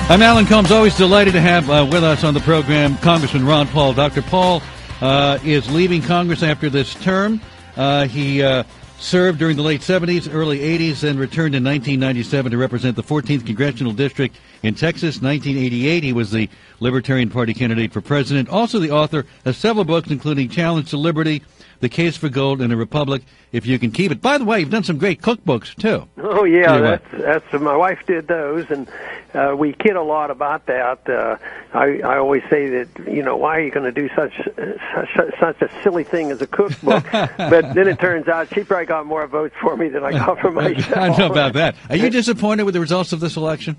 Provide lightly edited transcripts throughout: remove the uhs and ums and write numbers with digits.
I'm Alan Combs, always delighted to have with us on the program Congressman Ron Paul. Dr. Paul is leaving Congress after this term. He served during the late 70s, early 80s, then returned in 1997 to represent the 14th Congressional District in Texas. 1988, he was the Libertarian Party candidate for president. Also the author of several books, including Challenge to Liberty, The Case for Gold, and a Republic, If You Can Keep It. By the way, you've done some great cookbooks, too. Oh, yeah, that's my wife did those, and we kid a lot about that. I always say that, why are you going to do such a silly thing as a cookbook? But then it turns out she probably got more votes for me than I got for myself. I know about that. Are you disappointed with the results of this election?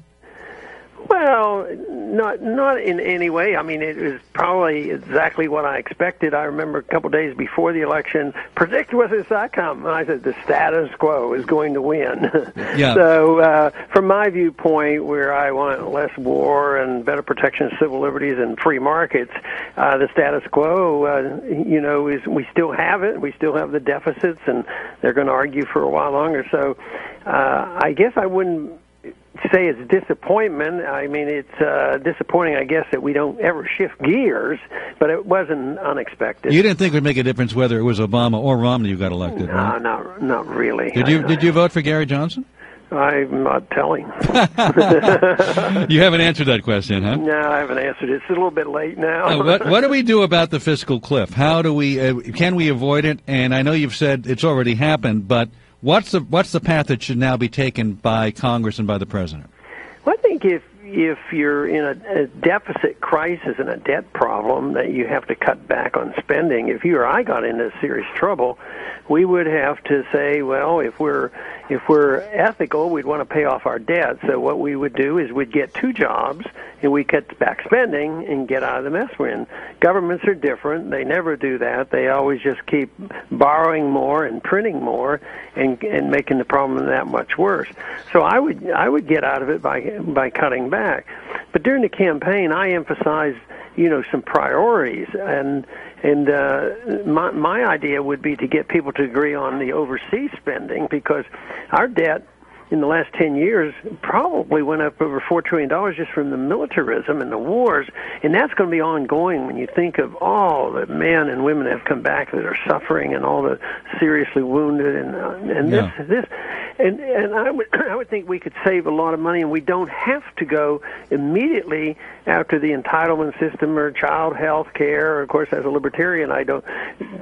Well, not in any way. I mean, it was probably exactly what I expected. I remember a couple of days before the election, predict what this outcome. And I said the status quo is going to win. Yeah. So, from my viewpoint, where I want less war and better protection of civil liberties and free markets, the status quo, is we still have it. We still have the deficits, and they're going to argue for a while longer. So, I guess I wouldn't say it's disappointment. I mean, it's disappointing, I guess, that we don't ever shift gears, but it wasn't unexpected. You didn't think it would make a difference whether it was Obama or Romney who got elected, right? No, not really. Did you vote for Gary Johnson? I'm not telling. You haven't answered that question, huh? No, I haven't answered it. It's a little bit late now. What do we do about the fiscal cliff? How do we can we avoid it? And I know you've said it's already happened, but what's the path that should now be taken by Congress and by the president? Well, I think if you're in a deficit crisis and a debt problem that you have to cut back on spending, if you or I got into serious trouble, we would have to say, well, if we're ethical, we'd want to pay off our debt. So what we would do is we'd get two jobs and we cut back spending and get out of the mess we're in. Governments are different. They never do that. They always just keep borrowing more and printing more and making the problem that much worse. So I would get out of it by cutting back. But during the campaign, I emphasized some priorities, and my idea would be to get people to agree on the overseas spending, because our debt in the last 10 years probably went up over $4 trillion just from the militarism and the wars, and that's going to be ongoing when you think of all the men and women that have come back that are suffering and all the seriously wounded and this. And I would think we could save a lot of money, and we don't have to go immediately after the entitlement system or child health care. Of course, as a libertarian, I don't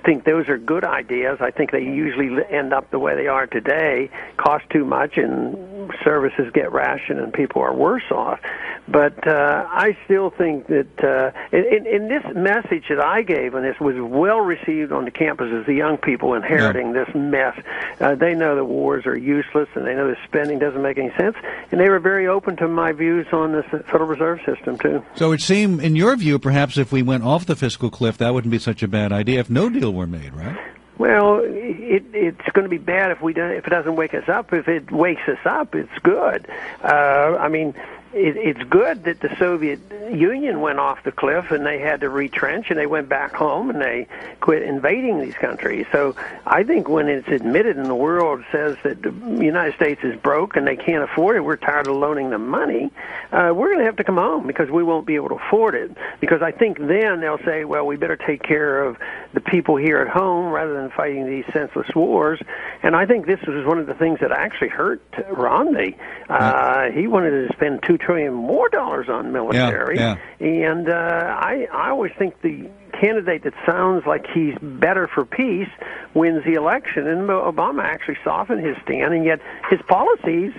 think those are good ideas. I think they usually end up the way they are today, cost too much, and services get rationed, and people are worse off. But I still think that in this message that I gave, and this was well received on the campuses, the young people inheriting this mess, they know the wars are useless, and they know the spending doesn't make any sense, and they were very open to my views on the Federal Reserve System, too. So it seemed, in your view, perhaps if we went off the fiscal cliff, that wouldn't be such a bad idea if no deal were made, right? Well, it's going to be bad if it doesn't wake us up. If it wakes us up, it's good. I mean, it's good that the Soviet Union went off the cliff and they had to retrench and they went back home and they quit invading these countries. So I think when it's admitted and the world says that the United States is broke and they can't afford it, we're tired of loaning them money, we're going to have to come home because we won't be able to afford it. Because I think then they'll say, well, we better take care of the people here at home rather than fighting these senseless wars. And I think this was one of the things that actually hurt Romney. He wanted to spend $2 trillion more on military. And I always think the candidate that sounds like he's better for peace wins the election. And Obama actually softened his stand, and yet his policies,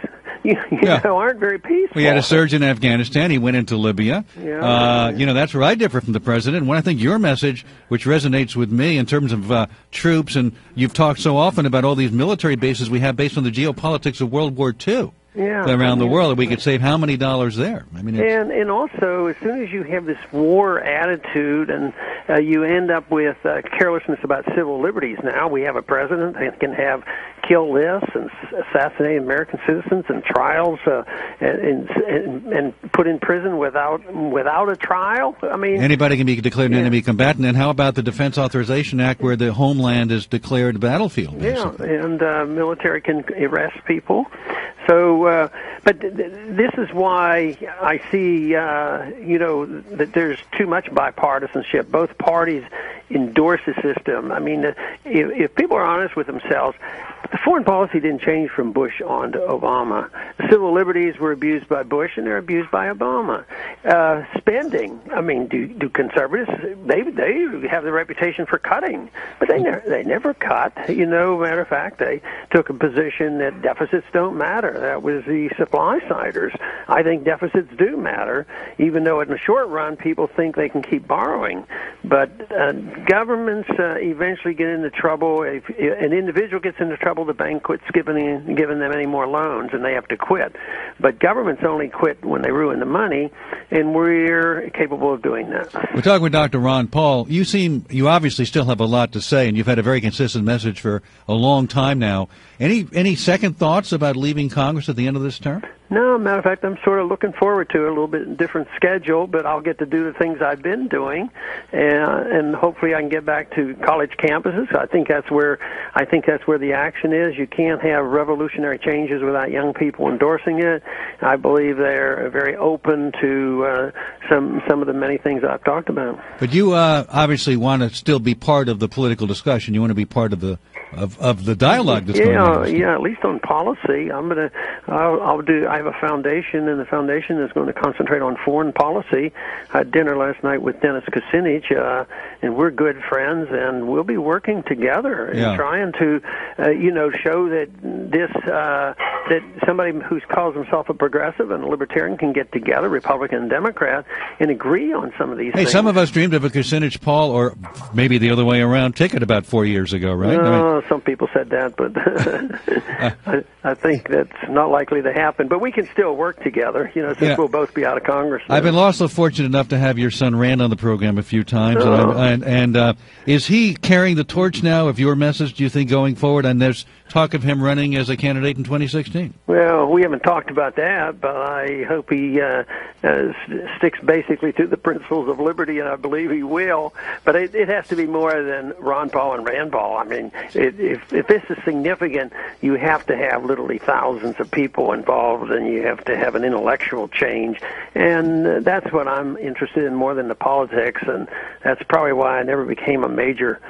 aren't very peaceful. We had a surge in Afghanistan. He went into Libya. That's where I differ from the president. And when I think your message, which resonates with me in terms of troops, and you've talked so often about all these military bases we have based on the geopolitics of World War II. Around the world, we could save how many dollars there? I mean, and also, as soon as you have this war attitude and you end up with carelessness about civil liberties, now we have a president that can have kill lists and assassinate American citizens and trials and put in prison without a trial. I mean, anybody can be declared an enemy combatant. And how about the Defense Authorization Act, where the homeland is declared a battlefield? Basically? Yeah, and military can arrest people. So, but this is why I see, that there's too much bipartisanship. Both parties endorse the system. I mean, if people are honest with themselves, the foreign policy didn't change from Bush on to Obama. The civil liberties were abused by Bush, and they're abused by Obama. Spending, I mean, do conservatives, they have the reputation for cutting, but they never cut. Matter of fact, they took a position that deficits don't matter. That was the supply siders. I think deficits do matter, even though in the short run people think they can keep borrowing. But governments eventually get into trouble. If an individual gets into trouble, the bank quits giving them any more loans, and they have to quit. But governments only quit when they ruin the money, and we're capable of doing that. We're talking with Dr. Ron Paul. You obviously still have a lot to say, and you've had a very consistent message for a long time now. Any second thoughts about leaving Congress at the end of this term? No, matter of fact, I'm sort of looking forward to a little bit different schedule, but I'll get to do the things I've been doing, and hopefully I can get back to college campuses. I think that's where the action is. You can't have revolutionary changes without young people endorsing it. I believe they're very open to some of the many things I've talked about. But you obviously want to still be part of the political discussion. You want to be part of the dialogue that's going on. Yeah, at least on policy. I have a foundation, and the foundation is going to concentrate on foreign policy. I had dinner last night with Dennis Kucinich, and we're good friends, and we'll be working together and trying to, show that that somebody who calls himself a progressive and a libertarian can get together, Republican and Democrat, and agree on some of these things. Some of us dreamed of a Kucinich-Paul, or maybe the other way around, ticket about 4 years ago, right? No, some people said that, but I think that's not likely to happen. But we can still work together, since we'll both be out of Congress now. I've been also fortunate enough to have your son Rand on the program a few times, and is he carrying the torch now of your message, do you think, going forward? And there's talk of him running as a candidate in 2016. Well, we haven't talked about that, but I hope he sticks basically to the principles of liberty, and I believe he will. But it has to be more than Ron Paul and Rand Paul. I mean, if this is significant, you have to have literally thousands of people involved, and you have to have an intellectual change. And that's what I'm interested in more than the politics, and that's probably why I never became a major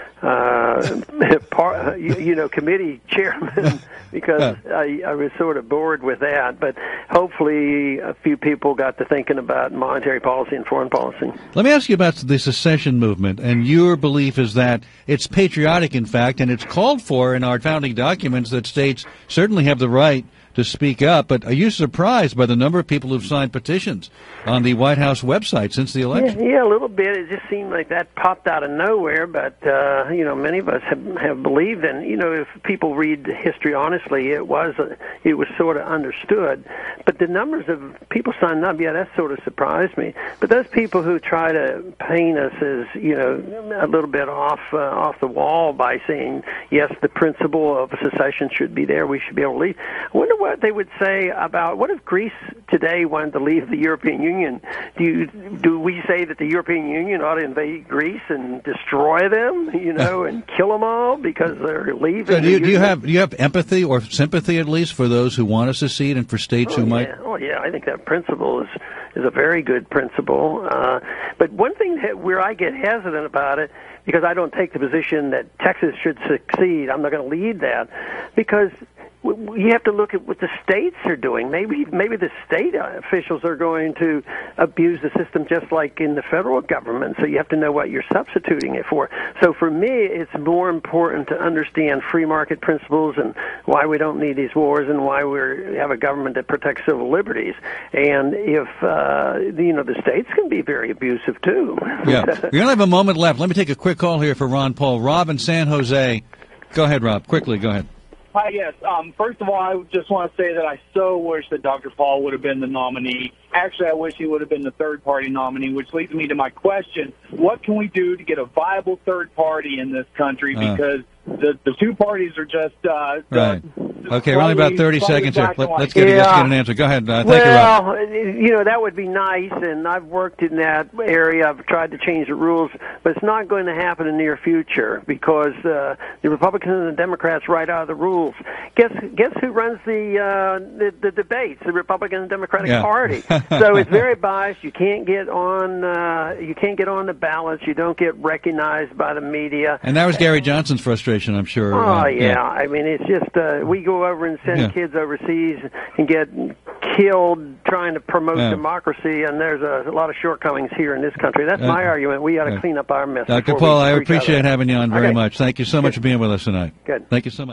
committee chairman, because I was sort of bored with that. But hopefully a few people got to thinking about monetary policy and foreign policy. Let me ask you about the secession movement, and your belief is that it's patriotic, in fact, and it's called for in our founding documents that states certainly have the right to speak up. But are you surprised by the number of people who've signed petitions on the White House website since the election? Yeah, a little bit. It just seemed like that popped out of nowhere. But many of us have believed, and if people read history honestly, it was sort of understood. But the numbers of people signing up, that sort of surprised me. But those people who try to paint us as a little bit off the wall by saying yes, the principle of secession should be there, we should be able to leave. I wonder what they would say about, what if Greece today wanted to leave the European Union? Do we say that the European Union ought to invade Greece and destroy them, and kill them all because they're leaving? So do you have empathy or sympathy, at least, for those who want to secede and for states who might? Oh yeah, I think that principle is a very good principle. But one thing where I get hesitant about it, because I don't take the position that Texas should succeed, I'm not going to lead that, because you have to look at what the states are doing. Maybe the state officials are going to abuse the system just like in the federal government, so you have to know what you're substituting it for. So for me, it's more important to understand free market principles and why we don't need these wars and why we have a government that protects civil liberties. And if, the states can be very abusive too. Yeah. We only have a moment left. Let me take a quick call here for Ron Paul. Rob in San Jose. Go ahead, Rob. Quickly, go ahead. Hi, yes. First of all, I just want to say that I so wish that Dr. Paul would have been the nominee. Actually, I wish he would have been the third-party nominee, which leads me to my question. What can we do to get a viable third party in this country? Because the two parties are just right. Okay, we're only about 30 seconds here. Let's get an answer. Go ahead. Thank you, Rob. That would be nice, and I've worked in that area. I've tried to change the rules, but it's not going to happen in the near future because the Republicans and the Democrats write out the rules. Guess who runs the debates? The Republican and Democratic Party. So it's very biased. You can't get on the ballots. You don't get recognized by the media. And that was Gary Johnson's frustration, I'm sure. Oh, yeah. I mean, it's just we go over and send kids overseas and get killed trying to promote democracy, and there's a lot of shortcomings here in this country. That's my argument. We got to clean up our mess. Dr. Paul, I appreciate having you on very much. Thank you so much for being with us tonight. Good. Thank you so much.